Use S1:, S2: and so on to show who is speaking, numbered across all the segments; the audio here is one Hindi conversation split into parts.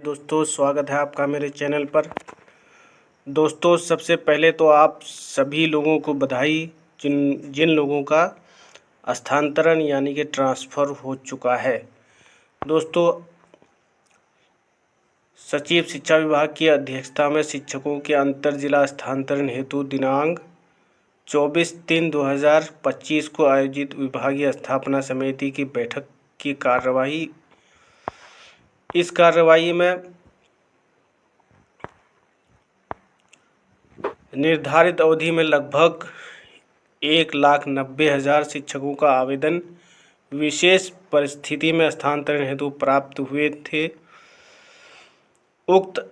S1: दोस्तों, स्वागत है आपका मेरे चैनल पर। दोस्तों, सबसे पहले तो आप सभी लोगों को बधाई जिन जिन लोगों का स्थानांतरण यानी कि ट्रांसफ़र हो चुका है। दोस्तों, सचिव शिक्षा विभाग की अध्यक्षता में शिक्षकों के अंतर जिला स्थानांतरण हेतु दिनांक 24/3/2025 को आयोजित विभागीय स्थापना समिति की बैठक की कार्यवाही। इस कार्यवाही में निर्धारित अवधि में लगभग 1,90,000 शिक्षकों का आवेदन विशेष परिस्थिति में स्थानांतरण हेतु प्राप्त हुए थे। उक्त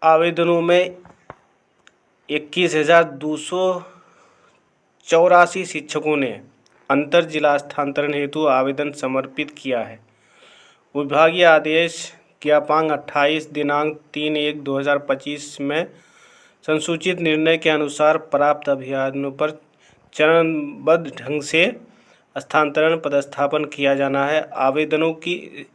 S1: आवेदनों में 21,284 शिक्षकों ने अंतर जिला स्थानांतरण हेतु आवेदन समर्पित किया है। विभागीय आदेश ज्ञापांक 28 दिनांक 3/1/2025 में संसूचित निर्णय के अनुसार प्राप्त अभियानों पर चरणबद्ध ढंग से स्थानांतरण पदस्थापन किया जाना है। आवेदनों की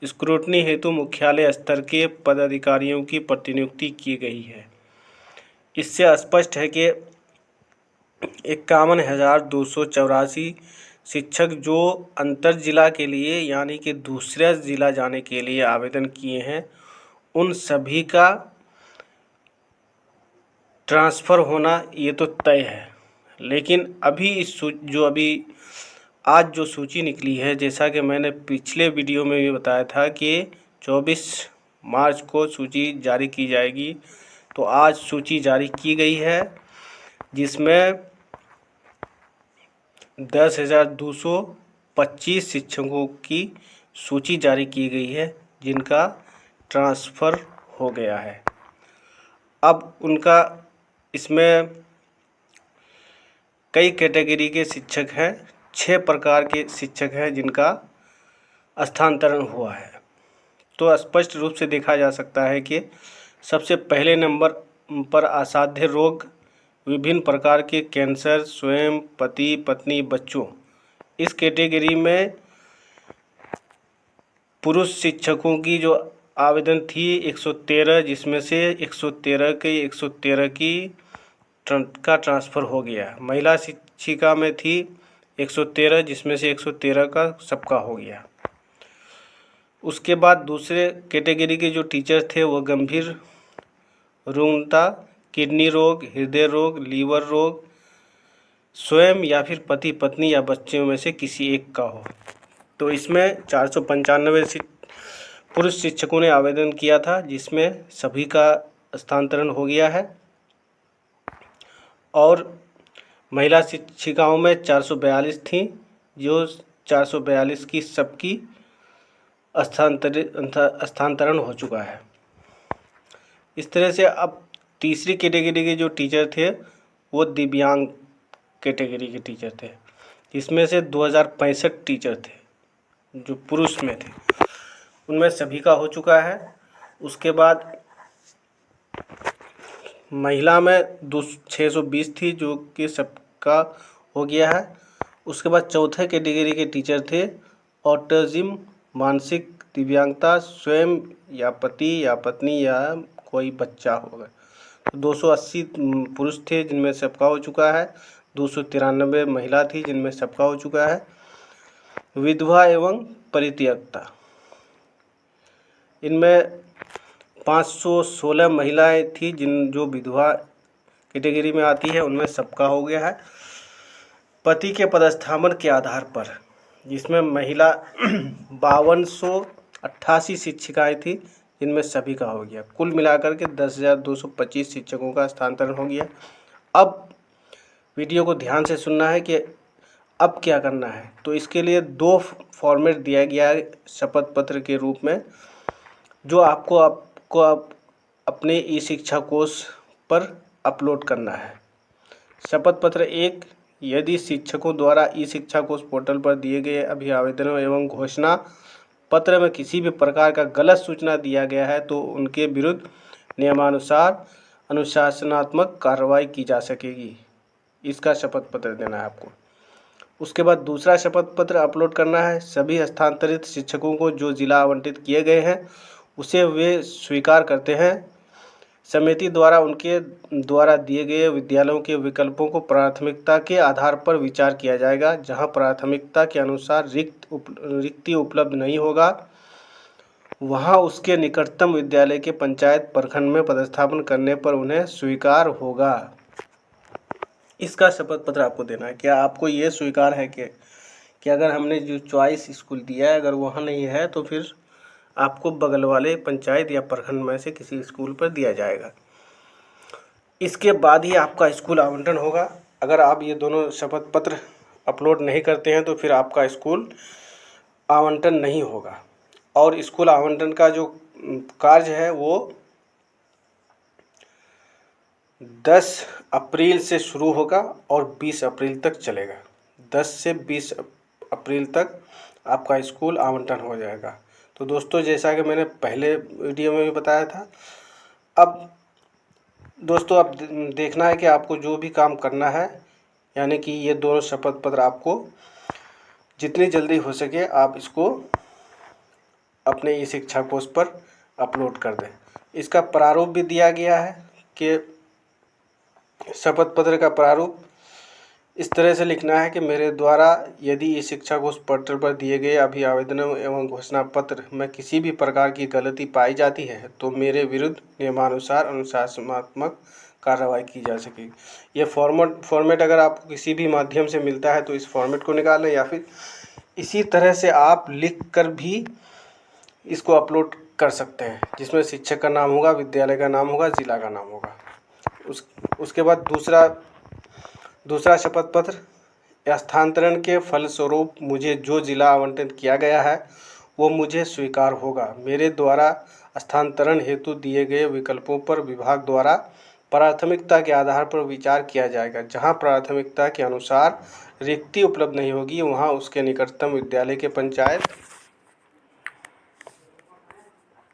S1: स्क्रूटनी हेतु मुख्यालय स्तर के पदाधिकारियों की प्रतिनियुक्ति की गई है। इससे स्पष्ट है कि 51,284 शिक्षक जो अंतर जिला के लिए यानी कि दूसरे जिला जाने के लिए आवेदन किए हैं, उन सभी का ट्रांसफ़र होना ये तो तय है। लेकिन अभी आज जो सूची निकली है, जैसा कि मैंने पिछले वीडियो में भी बताया था कि 24 मार्च को सूची जारी की जाएगी, तो आज सूची जारी की गई है, जिसमें 10,225 शिक्षकों की सूची जारी की गई है जिनका ट्रांसफ़र हो गया है। अब उनका इसमें कई कैटेगरी के शिक्षक हैं, 6 प्रकार के शिक्षक हैं जिनका स्थानांतरण हुआ है। तो स्पष्ट रूप से देखा जा सकता है कि सबसे पहले नंबर पर असाध्य रोग, विभिन्न प्रकार के कैंसर, स्वयं, पति पत्नी, बच्चों। इस कैटेगरी में पुरुष शिक्षकों की जो आवेदन थी 113, जिसमें से 113 की का ट्रांसफ़र हो गया। महिला शिक्षिका में थी 113, जिसमें से 113 का सबका हो गया। उसके बाद दूसरे कैटेगरी के जो टीचर थे वो गंभीर रुग्णता, किडनी रोग, हृदय रोग, लीवर रोग, स्वयं या फिर पति पत्नी या बच्चों में से किसी एक का हो। तो इसमें 495 पुरुष शिक्षकों ने आवेदन किया था, जिसमें सभी का स्थानांतरण हो गया है। और महिला शिक्षिकाओं में 442 थी, जो 442 की सबकी स्थानांतरण हो चुका है। इस तरह से अब तीसरी कैटेगरी के जो टीचर थे वो दिव्यांग कैटेगरी के टीचर थे, जिसमें से 2065 टीचर थे जो पुरुष में थे, उनमें सभी का हो चुका है। उसके बाद महिला में 620 थी, जो कि सबका हो गया है। उसके बाद चौथे कैटेगरी के टीचर थे ऑटिज्म, मानसिक दिव्यांगता, स्वयं या पति या पत्नी या कोई बच्चा होगा। तो 280 पुरुष थे जिनमें सबका हो चुका है, 293 महिला थी जिनमें सबका हो चुका है। विधवा एवं परित्यक्ता, इनमें 516 महिलाएं थी जो विधवा कैटेगरी में आती है, उनमें सबका हो गया है। पति के पदस्थापन के आधार पर, जिसमें महिला 5288 शिक्षिकाएं थी जिनमें सभी का हो गया। कुल मिलाकर के 10,225 शिक्षकों का स्थानांतरण हो गया। अब वीडियो को ध्यान से सुनना है कि अब क्या करना है। तो इसके लिए 2 फॉर्मेट दिया गया है शपथ पत्र के रूप में, जो आपको अपने ई शिक्षा कोश पर अपलोड करना है। शपथ पत्र 1, यदि शिक्षकों द्वारा ई शिक्षा कोश पोर्टल पर दिए गए अभिआवेदनों एवं घोषणा पत्र में किसी भी प्रकार का गलत सूचना दिया गया है तो उनके विरुद्ध नियमानुसार अनुशासनात्मक कार्रवाई की जा सकेगी। इसका शपथ पत्र देना है आपको। उसके बाद दूसरा शपथ पत्र अपलोड करना है। सभी स्थानांतरित शिक्षकों को जो जिला आवंटित किए गए हैं उसे वे स्वीकार करते हैं। समिति द्वारा उनके द्वारा दिए गए विद्यालयों के विकल्पों को प्राथमिकता के आधार पर विचार किया जाएगा। जहां प्राथमिकता के अनुसार रिक्ति उपलब्ध नहीं होगा, वहां उसके निकटतम विद्यालय के पंचायत प्रखंड में पदस्थापन करने पर उन्हें स्वीकार होगा। इसका शपथ पत्र आपको देना है। क्या आपको ये स्वीकार है कि अगर हमने जो चॉइस स्कूल दिया है अगर वहाँ नहीं है तो फिर आपको बगल वाले पंचायत या प्रखंड में से किसी स्कूल पर दिया जाएगा। इसके बाद ही आपका स्कूल आवंटन होगा। अगर आप ये दोनों शपथ पत्र अपलोड नहीं करते हैं तो फिर आपका स्कूल आवंटन नहीं होगा। और स्कूल आवंटन का जो कार्य है वो 10 अप्रैल से शुरू होगा और 20 अप्रैल तक चलेगा। 10 से 20 अप्रैल तक आपका स्कूल आवंटन हो जाएगा। तो दोस्तों, जैसा कि मैंने पहले वीडियो में भी बताया था, अब दोस्तों अब देखना है कि आपको जो भी काम करना है, यानी कि ये दोनों शपथ पत्र आपको जितनी जल्दी हो सके आप इसको अपने ई शिक्षा कोश पर अपलोड कर दें। इसका प्रारूप भी दिया गया है कि शपथ पत्र का प्रारूप इस तरह से लिखना है कि मेरे द्वारा यदि ई शिक्षा कोश पोर्टल पर दिए गए अभिआवेदनों एवं घोषणा पत्र में किसी भी प्रकार की गलती पाई जाती है तो मेरे विरुद्ध नियमानुसार अनुशासनात्मक कार्रवाई की जा सकेगी। ये फॉर्मेट अगर आपको किसी भी माध्यम से मिलता है तो इस फॉर्मेट को निकालें, या फिर इसी तरह से आप लिख कर भी इसको अपलोड कर सकते हैं, जिसमें शिक्षक का नाम होगा, विद्यालय का नाम होगा, जिला का नाम होगा। उसके बाद दूसरा शपथ पत्र, स्थानांतरण के फलस्वरूप मुझे जो जिला आवंटन किया गया है वो मुझे स्वीकार होगा। मेरे द्वारा स्थानांतरण हेतु दिए गए विकल्पों पर विभाग द्वारा प्राथमिकता के आधार पर विचार किया जाएगा। जहां प्राथमिकता के अनुसार रिक्ति उपलब्ध नहीं होगी वहां उसके निकटतम विद्यालय के पंचायत